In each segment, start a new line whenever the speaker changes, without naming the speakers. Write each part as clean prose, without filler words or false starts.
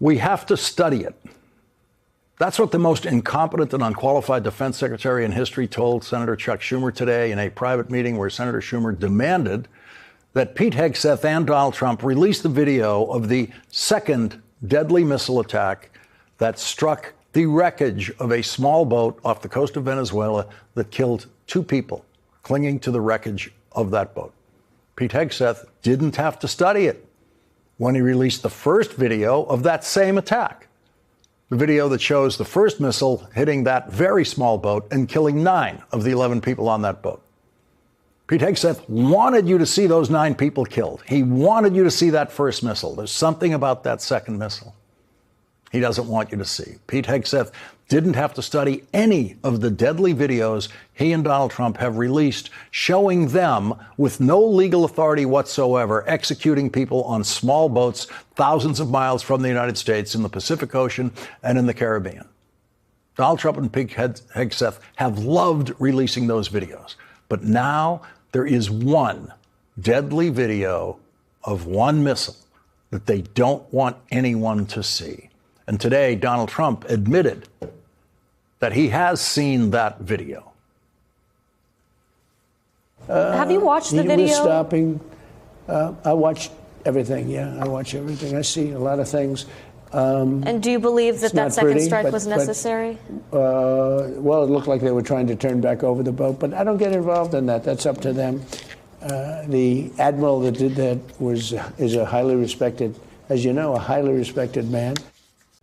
We have to study it. That's what the most incompetent and unqualified defense secretary in history told Senator Chuck Schumer today in a private meeting where Senator Schumer demanded that Pete Hegseth and Donald Trump release the video of the second deadly missile attack that struck the wreckage of a small boat off the coast of Venezuela that killed 2 people clinging to the wreckage of that boat. Pete Hegseth didn't have to study it when he released the first video of that same attack. The video that shows the first missile hitting that very small boat and killing 9 of the 11 people on that boat. Pete Hegseth wanted you to see those 9 people killed. He wanted you to see that first missile. There's something about that second missile he doesn't want you to see. Pete Hegseth didn't have to study any of the deadly videos he and Donald Trump have released showing them, with no legal authority whatsoever, executing people on small boats thousands of miles from the United States in the Pacific Ocean and in the Caribbean. Donald Trump and Pete Hegseth have loved releasing those videos. But now there is one deadly video of one missile that they don't want anyone to see. And today, Donald Trump admitted that he has seen that video.
Have you watched the video?
He was stopping. I watched everything, yeah. I watch everything. I see a lot of things.
And do you believe that that second strike was necessary?
Well, it looked like they were trying to turn back over the boat, but I don't get involved in that. That's up to them. The admiral that did that is a highly respected, as you know, a highly respected man.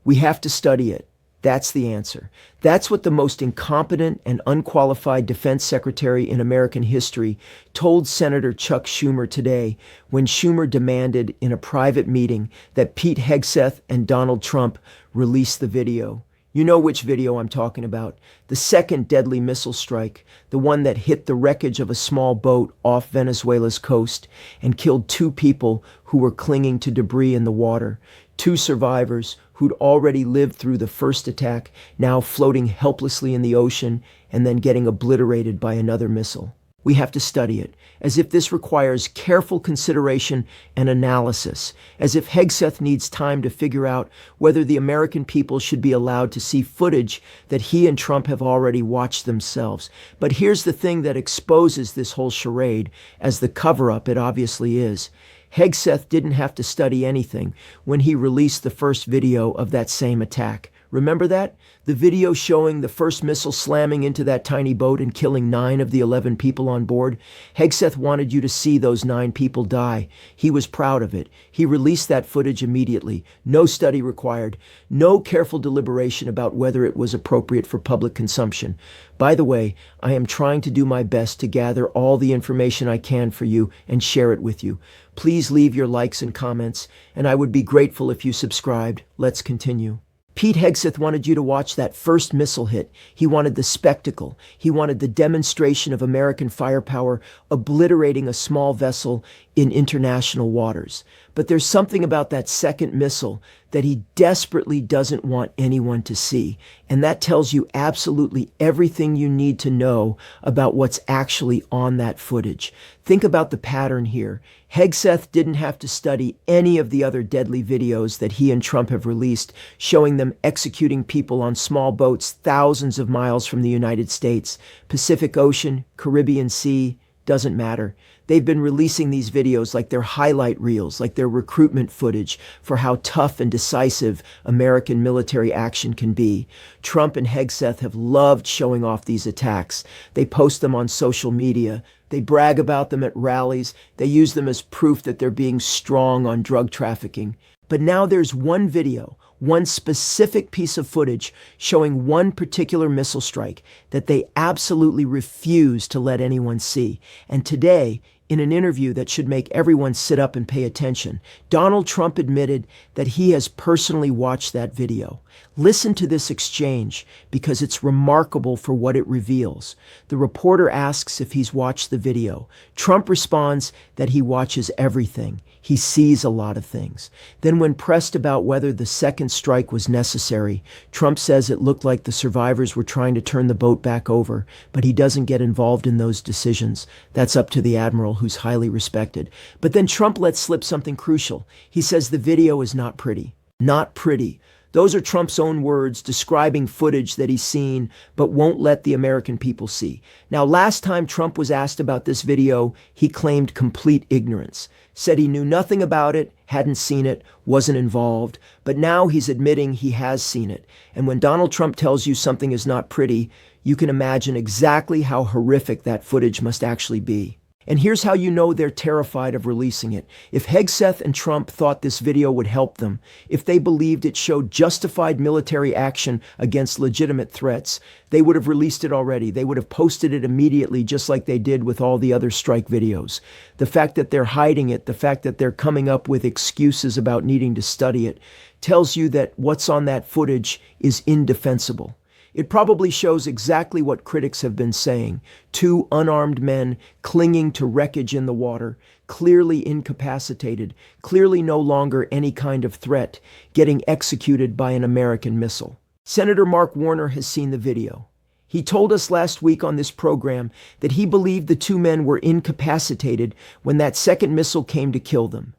We have to study it. That's the answer. That's what the most incompetent and unqualified defense secretary in American history told Senator Chuck Schumer today when Schumer demanded in a private meeting that Pete Hegseth and Donald Trump release the video. You know which video I'm talking about. The second deadly missile strike, the one that hit the wreckage of a small boat off Venezuela's coast and killed 2 people who were clinging to debris in the water. 2 survivors who'd already lived through the first attack, now floating helplessly in the ocean and then getting obliterated by another missile. We have to study it, as if this requires careful consideration and analysis, as if Hegseth needs time to figure out whether the American people should be allowed to see footage that he and Trump have already watched themselves. But here's the thing that exposes this whole charade, as the cover-up it obviously is. Hegseth didn't have to study anything when he released the first video of that same attack. Remember that? The video showing the first missile slamming into that tiny boat and killing 9 of the 11 people on board. Hegseth wanted you to see those 9 people die. He was proud of it. He released that footage immediately. No study required. No careful deliberation about whether it was appropriate for public consumption. By the way, I am trying to do my best to gather all the information I can for you and share it with you. Please leave your likes and comments, and I would be grateful if you subscribed. Let's continue. Pete Hegseth wanted you to watch that first missile hit. He wanted the spectacle. He wanted the demonstration of American firepower obliterating a small vessel in international waters. But there's something about that second missile that he desperately doesn't want anyone to see. And that tells you absolutely everything you need to know about what's actually on that footage. Think about the pattern here. Hegseth didn't have to study any of the other deadly videos that he and Trump have released, showing them executing people on small boats thousands of miles from the United States. Pacific Ocean, Caribbean Sea, doesn't matter. They've been releasing these videos like they're highlight reels, like they're recruitment footage for how tough and decisive American military action can be. Trump and Hegseth have loved showing off these attacks. They post them on social media. They brag about them at rallies. They use them as proof that they're being strong on drug trafficking. But now there's one video, one specific piece of footage showing one particular missile strike that they absolutely refuse to let anyone see. And today, in an interview that should make everyone sit up and pay attention, Donald Trump admitted that he has personally watched that video. Listen to this exchange because it's remarkable for what it reveals. The reporter asks if he's watched the video. Trump responds that he watches everything. He sees a lot of things. Then when pressed about whether the second strike was necessary, Trump says it looked like the survivors were trying to turn the boat back over, but he doesn't get involved in those decisions. That's up to the admiral, who's highly respected. But then Trump lets slip something crucial. He says the video is not pretty. Not pretty. Those are Trump's own words describing footage that he's seen but won't let the American people see. Now, last time Trump was asked about this video, he claimed complete ignorance, said he knew nothing about it, hadn't seen it, wasn't involved, but now he's admitting he has seen it. And when Donald Trump tells you something is not pretty, you can imagine exactly how horrific that footage must actually be. And here's how you know they're terrified of releasing it. If Hegseth and Trump thought this video would help them, if they believed it showed justified military action against legitimate threats, they would have released it already. They would have posted it immediately, just like they did with all the other strike videos. The fact that they're hiding it, the fact that they're coming up with excuses about needing to study it, tells you that what's on that footage is indefensible. It probably shows exactly what critics have been saying. Two unarmed men clinging to wreckage in the water, clearly incapacitated, clearly no longer any kind of threat, getting executed by an American missile. Senator Mark Warner has seen the video. He told us last week on this program that he believed the two men were incapacitated when that second missile came to kill them.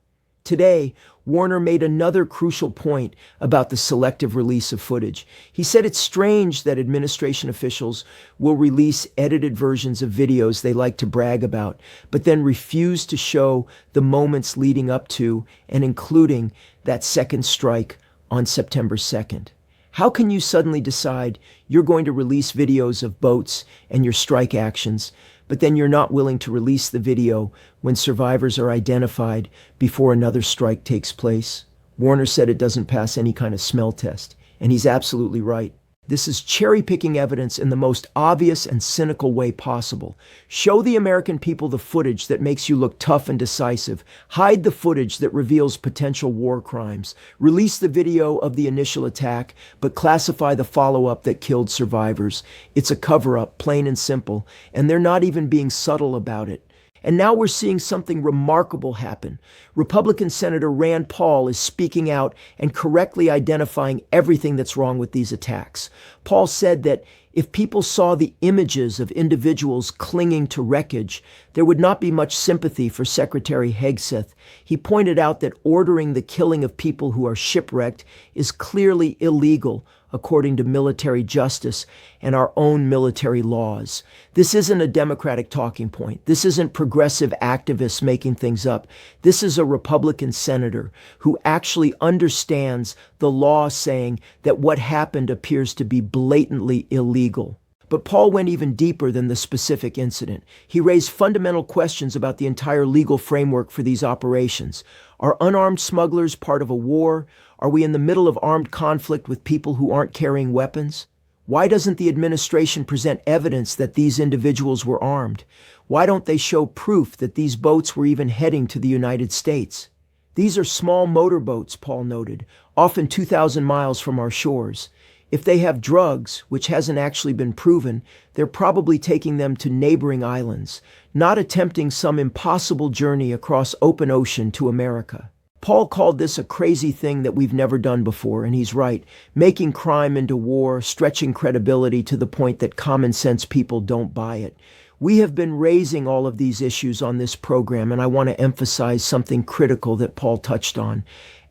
Today, Warner made another crucial point about the selective release of footage. He said it's strange that administration officials will release edited versions of videos they like to brag about, but then refuse to show the moments leading up to and including that second strike on September 2nd. How can you suddenly decide you're going to release videos of boats and your strike actions, but then you're not willing to release the video when survivors are identified before another strike takes place? Warner said it doesn't pass any kind of smell test, and he's absolutely right. This is cherry-picking evidence in the most obvious and cynical way possible. Show the American people the footage that makes you look tough and decisive. Hide the footage that reveals potential war crimes. Release the video of the initial attack, but classify the follow-up that killed survivors. It's a cover-up, plain and simple, and they're not even being subtle about it. And now we're seeing something remarkable happen. Republican Senator Rand Paul is speaking out and correctly identifying everything that's wrong with these attacks. Paul said that if people saw the images of individuals clinging to wreckage, there would not be much sympathy for Secretary Hegseth. He pointed out that ordering the killing of people who are shipwrecked is clearly illegal according to military justice and our own military laws. This isn't a Democratic talking point. This isn't progressive activists making things up. This is a Republican senator who actually understands the law saying that what happened appears to be blatantly illegal. But Paul went even deeper than the specific incident. He raised fundamental questions about the entire legal framework for these operations. Are unarmed smugglers part of a war? Are we in the middle of armed conflict with people who aren't carrying weapons? Why doesn't the administration present evidence that these individuals were armed? Why don't they show proof that these boats were even heading to the United States? These are small motorboats, Paul noted, often 2,000 miles from our shores. If they have drugs, which hasn't actually been proven, they're probably taking them to neighboring islands, not attempting some impossible journey across open ocean to America. Paul called this a crazy thing that we've never done before, and he's right, making crime into war, stretching credibility to the point that common sense people don't buy it. We have been raising all of these issues on this program, and I want to emphasize something critical that Paul touched on.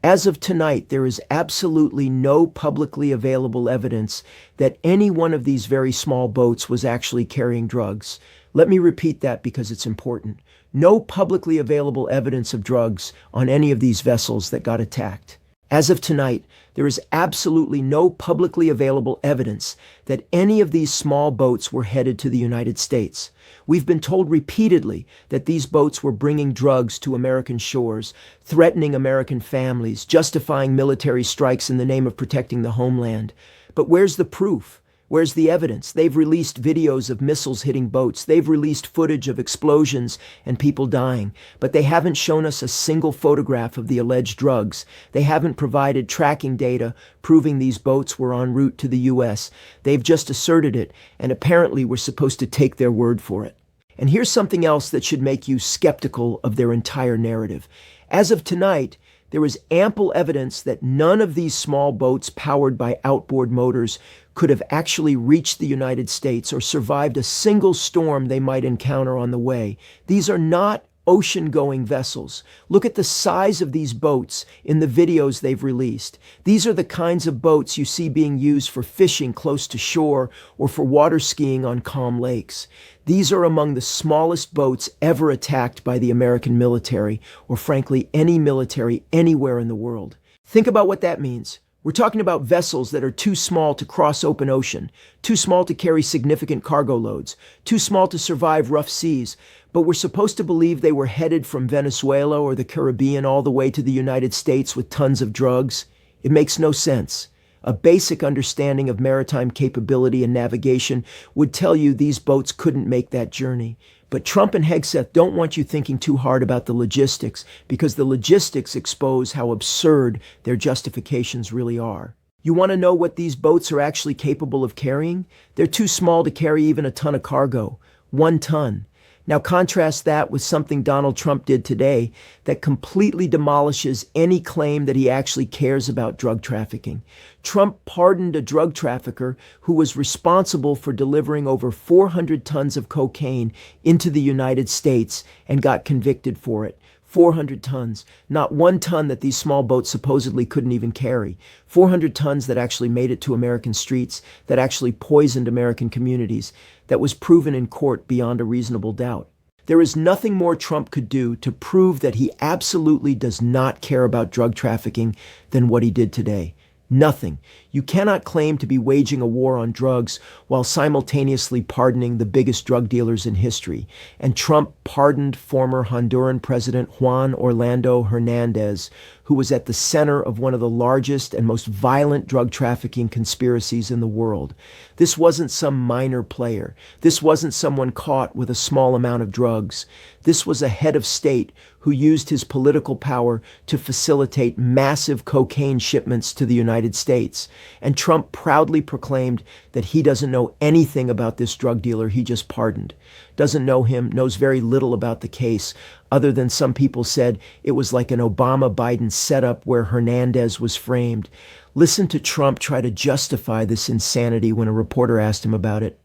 As of tonight, there is absolutely no publicly available evidence that any one of these very small boats was actually carrying drugs. Let me repeat that because it's important. No publicly available evidence of drugs on any of these vessels that got attacked. As of tonight, there is absolutely no publicly available evidence that any of these small boats were headed to the United States. We've been told repeatedly that these boats were bringing drugs to American shores, threatening American families, justifying military strikes in the name of protecting the homeland. But where's the proof? Where's the evidence? They've released videos of missiles hitting boats. They've released footage of explosions and people dying. But they haven't shown us a single photograph of the alleged drugs. They haven't provided tracking data proving these boats were en route to the U.S. They've just asserted it, and apparently we're supposed to take their word for it. And here's something else that should make you skeptical of their entire narrative. As of tonight, there is ample evidence that none of these small boats powered by outboard motors could have actually reached the United States or survived a single storm they might encounter on the way. These are not ocean-going vessels. Look at the size of these boats in the videos they've released. These are the kinds of boats you see being used for fishing close to shore or for water skiing on calm lakes. These are among the smallest boats ever attacked by the American military, or frankly, any military anywhere in the world. Think about what that means. We're talking about vessels that are too small to cross open ocean, too small to carry significant cargo loads, too small to survive rough seas, but we're supposed to believe they were headed from Venezuela or the Caribbean all the way to the United States with tons of drugs? It makes no sense. A basic understanding of maritime capability and navigation would tell you these boats couldn't make that journey. But Trump and Hegseth don't want you thinking too hard about the logistics, because the logistics expose how absurd their justifications really are. You want to know what these boats are actually capable of carrying? They're too small to carry even a ton of cargo. 1 ton. Now contrast that with something Donald Trump did today that completely demolishes any claim that he actually cares about drug trafficking. Trump pardoned a drug trafficker who was responsible for delivering over 400 tons of cocaine into the United States and got convicted for it. 400 tons. Not 1 ton that these small boats supposedly couldn't even carry. 400 tons that actually made it to American streets, that actually poisoned American communities, that was proven in court beyond a reasonable doubt. There is nothing more Trump could do to prove that he absolutely does not care about drug trafficking than what he did today. Nothing. You cannot claim to be waging a war on drugs while simultaneously pardoning the biggest drug dealers in history. And Trump pardoned former Honduran President Juan Orlando Hernandez, who was at the center of one of the largest and most violent drug trafficking conspiracies in the world. This wasn't some minor player. This wasn't someone caught with a small amount of drugs. This was a head of state who used his political power to facilitate massive cocaine shipments to the United States. And Trump proudly proclaimed that he doesn't know anything about this drug dealer he just pardoned. Doesn't know him, knows very little about the case, other than some people said it was like an Obama-Biden setup where Hernandez was framed. Listen to Trump try to justify this insanity when a reporter asked him about it.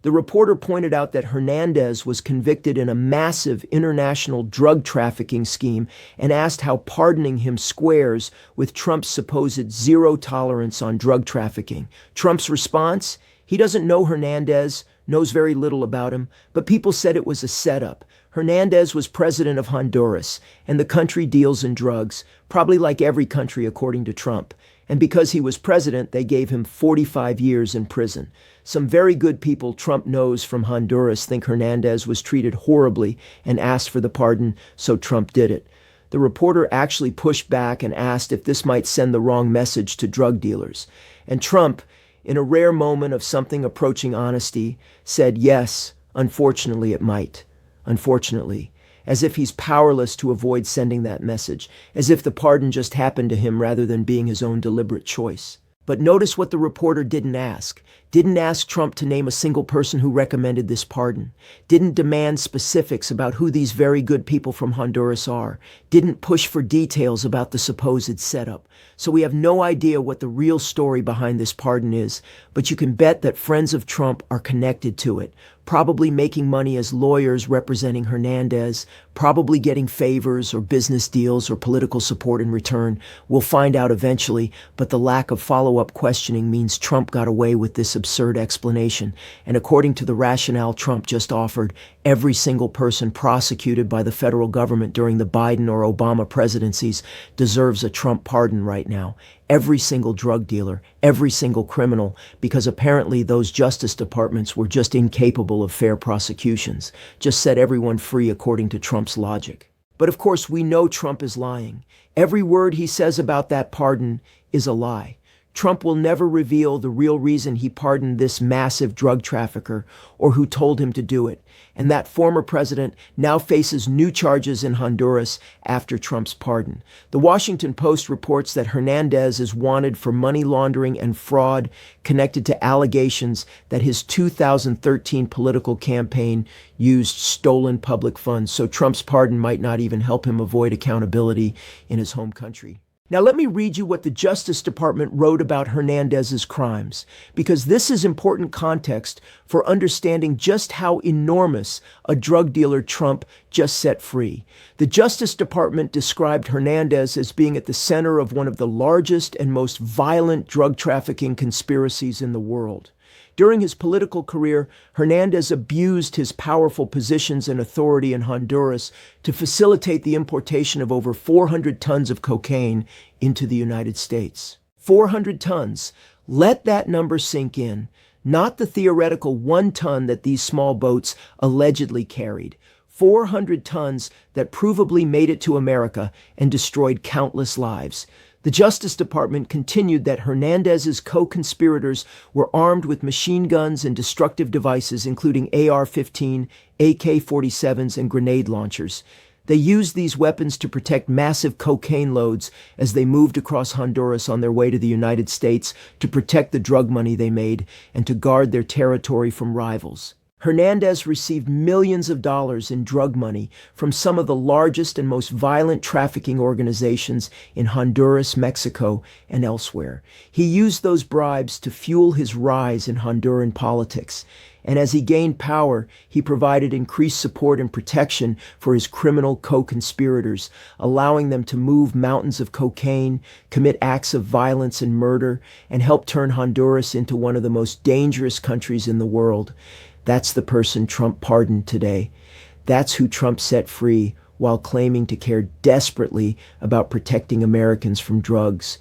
The reporter pointed out that Hernandez was convicted in a massive international drug trafficking scheme and asked how pardoning him squares with Trump's supposed zero tolerance on drug trafficking. Trump's response? He doesn't know Hernandez, knows very little about him, but people said it was a setup. Hernandez was president of Honduras, and the country deals in drugs, probably like every country according to Trump. And because he was president, they gave him 45 years in prison. Some very good people Trump knows from Honduras think Hernandez was treated horribly and asked for the pardon, so Trump did it. The reporter actually pushed back and asked if this might send the wrong message to drug dealers. And Trump, in a rare moment of something approaching honesty, said, yes, unfortunately it might. Unfortunately. As if he's powerless to avoid sending that message, as if the pardon just happened to him rather than being his own deliberate choice. But notice what the reporter didn't ask. Didn't ask Trump to name a single person who recommended this pardon. Didn't demand specifics about who these very good people from Honduras are. Didn't push for details about the supposed setup. So we have no idea what the real story behind this pardon is, but you can bet that friends of Trump are connected to it, probably making money as lawyers representing Hernandez, probably getting favors or business deals or political support in return. We'll find out eventually, but the lack of follow-up questioning means Trump got away with this absurd explanation. And according to the rationale Trump just offered, every single person prosecuted by the federal government during the Biden or Obama presidencies deserves a Trump pardon right now. Every single drug dealer, every single criminal, because apparently those justice departments were just incapable of fair prosecutions, just set everyone free according to Trump's logic. But of course, we know Trump is lying. Every word he says about that pardon is a lie. Trump will never reveal the real reason he pardoned this massive drug trafficker or who told him to do it. And that former president now faces new charges in Honduras after Trump's pardon. The Washington Post reports that Hernandez is wanted for money laundering and fraud connected to allegations that his 2013 political campaign used stolen public funds, so Trump's pardon might not even help him avoid accountability in his home country. Now let me read you what the Justice Department wrote about Hernandez's crimes, because this is important context for understanding just how enormous a drug dealer Trump just set free. The Justice Department described Hernandez as being at the center of one of the largest and most violent drug trafficking conspiracies in the world. During his political career, Hernandez abused his powerful positions and authority in Honduras to facilitate the importation of over 400 tons of cocaine into the United States. 400 tons. Let that number sink in. Not the theoretical 1 ton that these small boats allegedly carried. 400 tons that provably made it to America and destroyed countless lives. The Justice Department continued that Hernandez's co-conspirators were armed with machine guns and destructive devices, including AR-15, AK-47s, and grenade launchers. They used these weapons to protect massive cocaine loads as they moved across Honduras on their way to the United States, to protect the drug money they made, and to guard their territory from rivals. Hernandez received millions of dollars in drug money from some of the largest and most violent trafficking organizations in Honduras, Mexico, and elsewhere. He used those bribes to fuel his rise in Honduran politics. And as he gained power, he provided increased support and protection for his criminal co-conspirators, allowing them to move mountains of cocaine, commit acts of violence and murder, and help turn Honduras into one of the most dangerous countries in the world. That's the person Trump pardoned today. That's who Trump set free while claiming to care desperately about protecting Americans from drugs.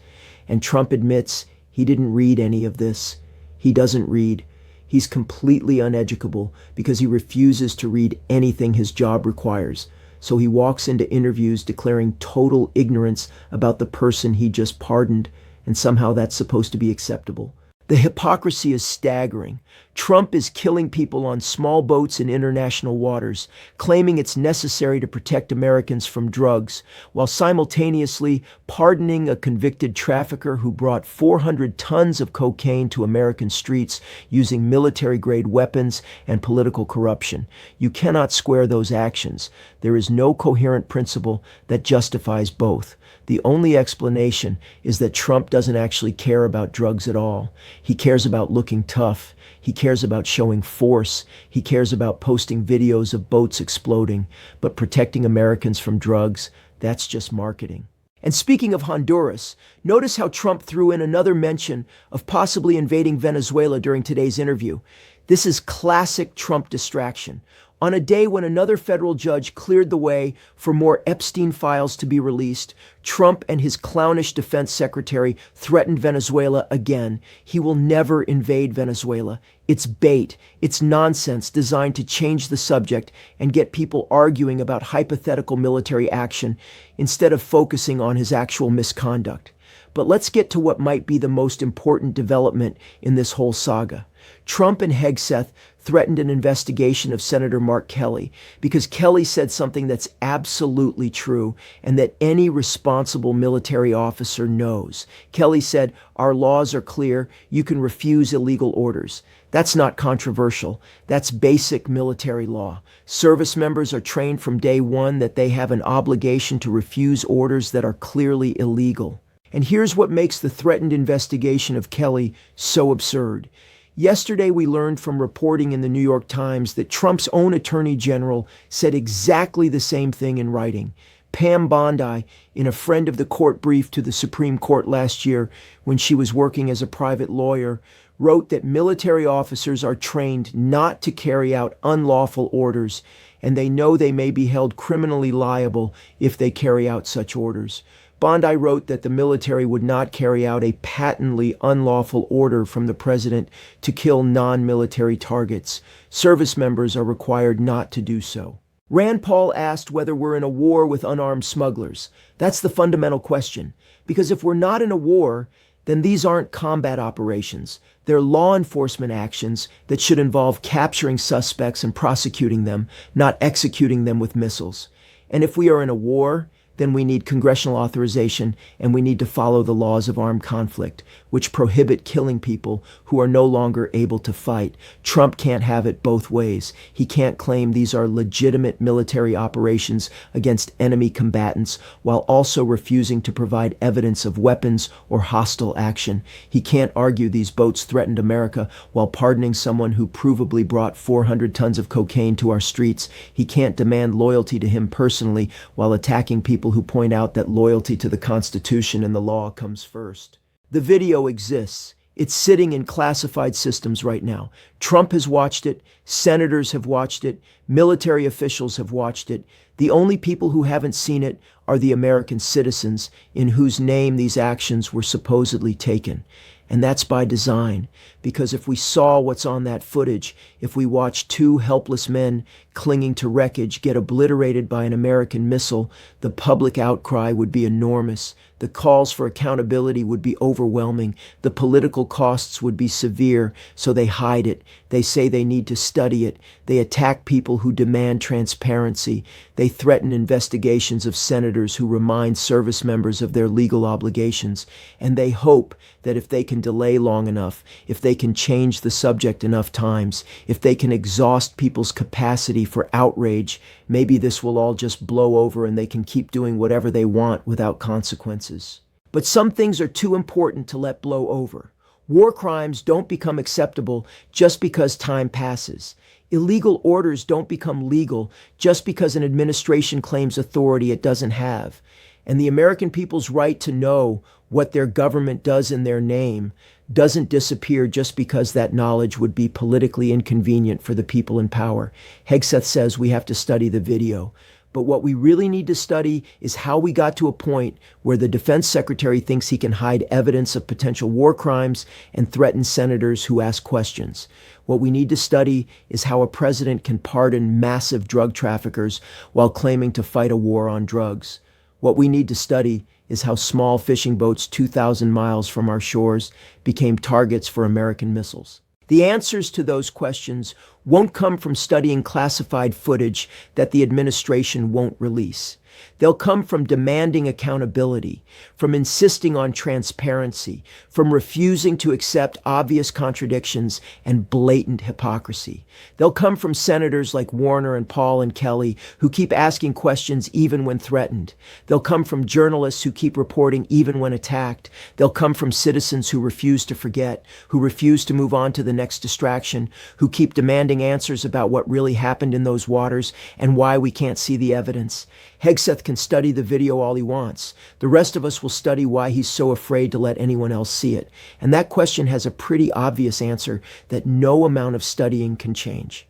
And Trump admits he didn't read any of this. He doesn't read. He's completely uneducable because he refuses to read anything his job requires. So he walks into interviews declaring total ignorance about the person he just pardoned, and somehow that's supposed to be acceptable. The hypocrisy is staggering. Trump is killing people on small boats in international waters, claiming it's necessary to protect Americans from drugs, while simultaneously pardoning a convicted trafficker who brought 400 tons of cocaine to American streets using military-grade weapons and political corruption. You cannot square those actions. There is no coherent principle that justifies both. The only explanation is that Trump doesn't actually care about drugs at all. He cares about looking tough. He cares about showing force. He cares about posting videos of boats exploding. But protecting Americans from drugs, that's just marketing. And speaking of Honduras, notice how Trump threw in another mention of possibly invading Venezuela during today's interview. This is classic Trump distraction. On a day when another federal judge cleared the way for more Epstein files to be released, Trump and his clownish defense secretary threatened Venezuela again. He will never invade Venezuela. It's bait. It's nonsense designed to change the subject and get people arguing about hypothetical military action instead of focusing on his actual misconduct. But let's get to what might be the most important development in this whole saga. Trump and Hegseth threatened an investigation of Senator Mark Kelly because Kelly said something that's absolutely true and that any responsible military officer knows. Kelly said, "Our laws are clear. You can refuse illegal orders." That's not controversial. That's basic military law. Service members are trained from day one that they have an obligation to refuse orders that are clearly illegal. And here's what makes the threatened investigation of Kelly so absurd. Yesterday, we learned from reporting in the New York Times that Trump's own attorney general said exactly the same thing in writing. Pam Bondi, in a friend of the court brief to the Supreme Court last year when she was working as a private lawyer, wrote that military officers are trained not to carry out unlawful orders, and they know they may be held criminally liable if they carry out such orders. Bondi wrote that the military would not carry out a patently unlawful order from the president to kill non-military targets. Service members are required not to do so. Rand Paul asked whether we're in a war with unarmed smugglers. That's the fundamental question. Because if we're not in a war, then these aren't combat operations. They're law enforcement actions that should involve capturing suspects and prosecuting them, not executing them with missiles. And if we are in a war, then we need congressional authorization, and we need to follow the laws of armed conflict, which prohibit killing people who are no longer able to fight. Trump can't have it both ways. He can't claim these are legitimate military operations against enemy combatants while also refusing to provide evidence of weapons or hostile action. He can't argue these boats threatened America while pardoning someone who provably brought 400 tons of cocaine to our streets. He can't demand loyalty to him personally while attacking people who point out that loyalty to the Constitution and the law comes first. The video exists. It's sitting in classified systems right now. Trump has watched it. Senators have watched it. Military officials have watched it. The only people who haven't seen it are the American citizens in whose name these actions were supposedly taken. And that's by design, because if we saw what's on that footage, if we watched two helpless men clinging to wreckage get obliterated by an American missile, the public outcry would be enormous. The calls for accountability would be overwhelming. The political costs would be severe, so they hide it. They say they need to study it. They attack people who demand transparency. They threaten investigations of senators who remind service members of their legal obligations. And they hope that if they can delay long enough, if they can change the subject enough times, if they can exhaust people's capacity for outrage, maybe this will all just blow over and they can keep doing whatever they want without consequences. But some things are too important to let blow over. War crimes don't become acceptable just because time passes. Illegal orders don't become legal just because an administration claims authority it doesn't have. And the American people's right to know what their government does in their name doesn't disappear just because that knowledge would be politically inconvenient for the people in power. Hegseth says we have to study the video. But what we really need to study is how we got to a point where the defense secretary thinks he can hide evidence of potential war crimes and threaten senators who ask questions. What we need to study is how a president can pardon massive drug traffickers while claiming to fight a war on drugs. What we need to study is how small fishing boats 2,000 miles from our shores became targets for American missiles. The answers to those questions won't come from studying classified footage that the administration won't release. They'll come from demanding accountability, from insisting on transparency, from refusing to accept obvious contradictions and blatant hypocrisy. They'll come from senators like Warner and Paul and Kelly who keep asking questions even when threatened. They'll come from journalists who keep reporting even when attacked. They'll come from citizens who refuse to forget, who refuse to move on to the next distraction, who keep demanding answers about what really happened in those waters and why we can't see the evidence. Hegseth can study the video all he wants. The rest of us will study why he's so afraid to let anyone else see it. And that question has a pretty obvious answer that no amount of studying can change.